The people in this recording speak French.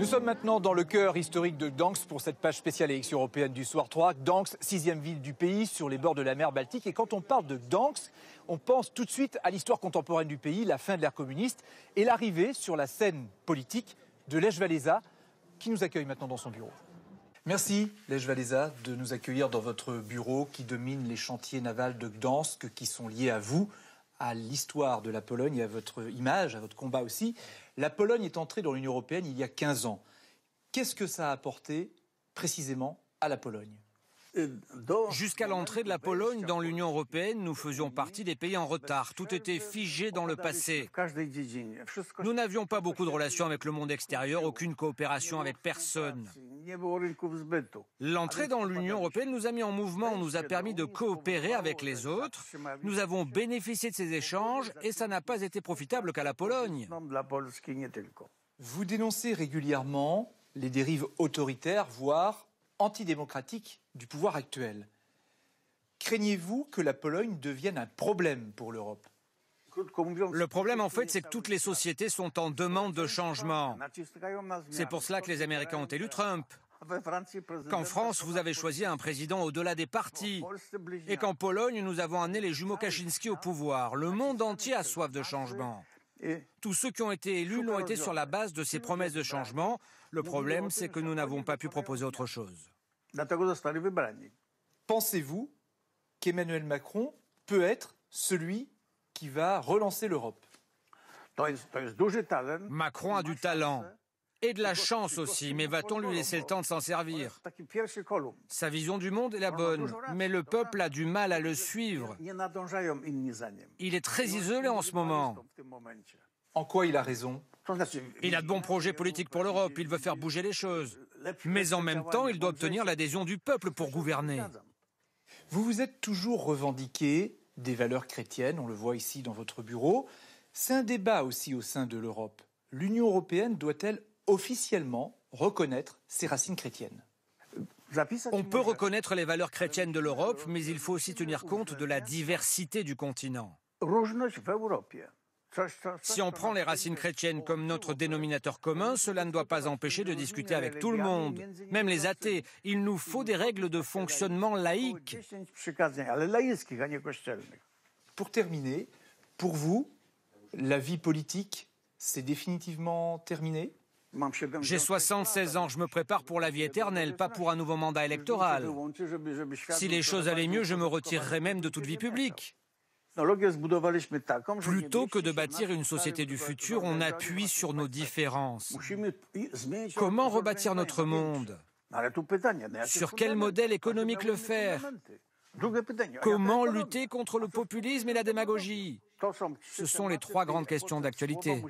Nous sommes maintenant dans le cœur historique de Gdansk pour cette page spéciale élection européenne du soir 3. Gdansk, 6e ville du pays, sur les bords de la mer Baltique. Et quand on parle de Gdansk, on pense tout de suite à l'histoire contemporaine du pays, la fin de l'ère communiste et l'arrivée sur la scène politique de Lech Walesa, qui nous accueille maintenant dans son bureau. Merci Lech Walesa de nous accueillir dans votre bureau qui domine les chantiers navals de Gdansk qui sont liés à vous, à l'histoire de la Pologne et à votre image, à votre combat aussi. La Pologne est entrée dans l'Union européenne il y a 15 ans. Qu'est-ce que ça a apporté précisément à la Pologne ? Jusqu'à l'entrée de la Pologne dans l'Union européenne, nous faisions partie des pays en retard. Tout était figé dans le passé. Nous n'avions pas beaucoup de relations avec le monde extérieur, aucune coopération avec personne. L'entrée dans l'Union européenne nous a mis en mouvement, nous a permis de coopérer avec les autres. Nous avons bénéficié de ces échanges et ça n'a pas été profitable qu'à la Pologne. Vous dénoncez régulièrement les dérives autoritaires, voire antidémocratique du pouvoir actuel. Craignez-vous que la Pologne devienne un problème pour l'Europe ? Le problème, en fait, c'est que toutes les sociétés sont en demande de changement. C'est pour cela que les Américains ont élu Trump. Qu'en France, vous avez choisi un président au-delà des partis. Et qu'en Pologne, nous avons amené les jumeaux Kaczynski au pouvoir. Le monde entier a soif de changement. Tous ceux qui ont été élus l'ont été sur la base de ces promesses de changement. Le problème, c'est que nous n'avons pas pu proposer autre chose. Pensez-vous qu'Emmanuel Macron peut être celui qui va relancer l'Europe ? Macron a du talent et de la chance aussi, mais va-t-on lui laisser le temps de s'en servir ? Sa vision du monde est la bonne, mais le peuple a du mal à le suivre. Il est très isolé en ce moment. En quoi il a raison ? Il a de bons projets politiques pour l'Europe, il veut faire bouger les choses. Mais en même temps, il doit obtenir l'adhésion du peuple pour gouverner. Vous vous êtes toujours revendiqué des valeurs chrétiennes, on le voit ici dans votre bureau. C'est un débat aussi au sein de l'Europe. L'Union européenne doit-elle officiellement reconnaître ses racines chrétiennes ? On peut reconnaître les valeurs chrétiennes de l'Europe, mais il faut aussi tenir compte de la diversité du continent. Si on prend les racines chrétiennes comme notre dénominateur commun, cela ne doit pas empêcher de discuter avec tout le monde, même les athées. Il nous faut des règles de fonctionnement laïques. Pour terminer, pour vous, la vie politique, c'est définitivement terminé ? J'ai 76 ans, je me prépare pour la vie éternelle, pas pour un nouveau mandat électoral. Si les choses allaient mieux, je me retirerais même de toute vie publique. Plutôt que de bâtir une société du futur, on appuie sur nos différences. Comment rebâtir notre monde ? Sur quel modèle économique le faire ? Comment lutter contre le populisme et la démagogie ? Ce sont les 3 grandes questions d'actualité.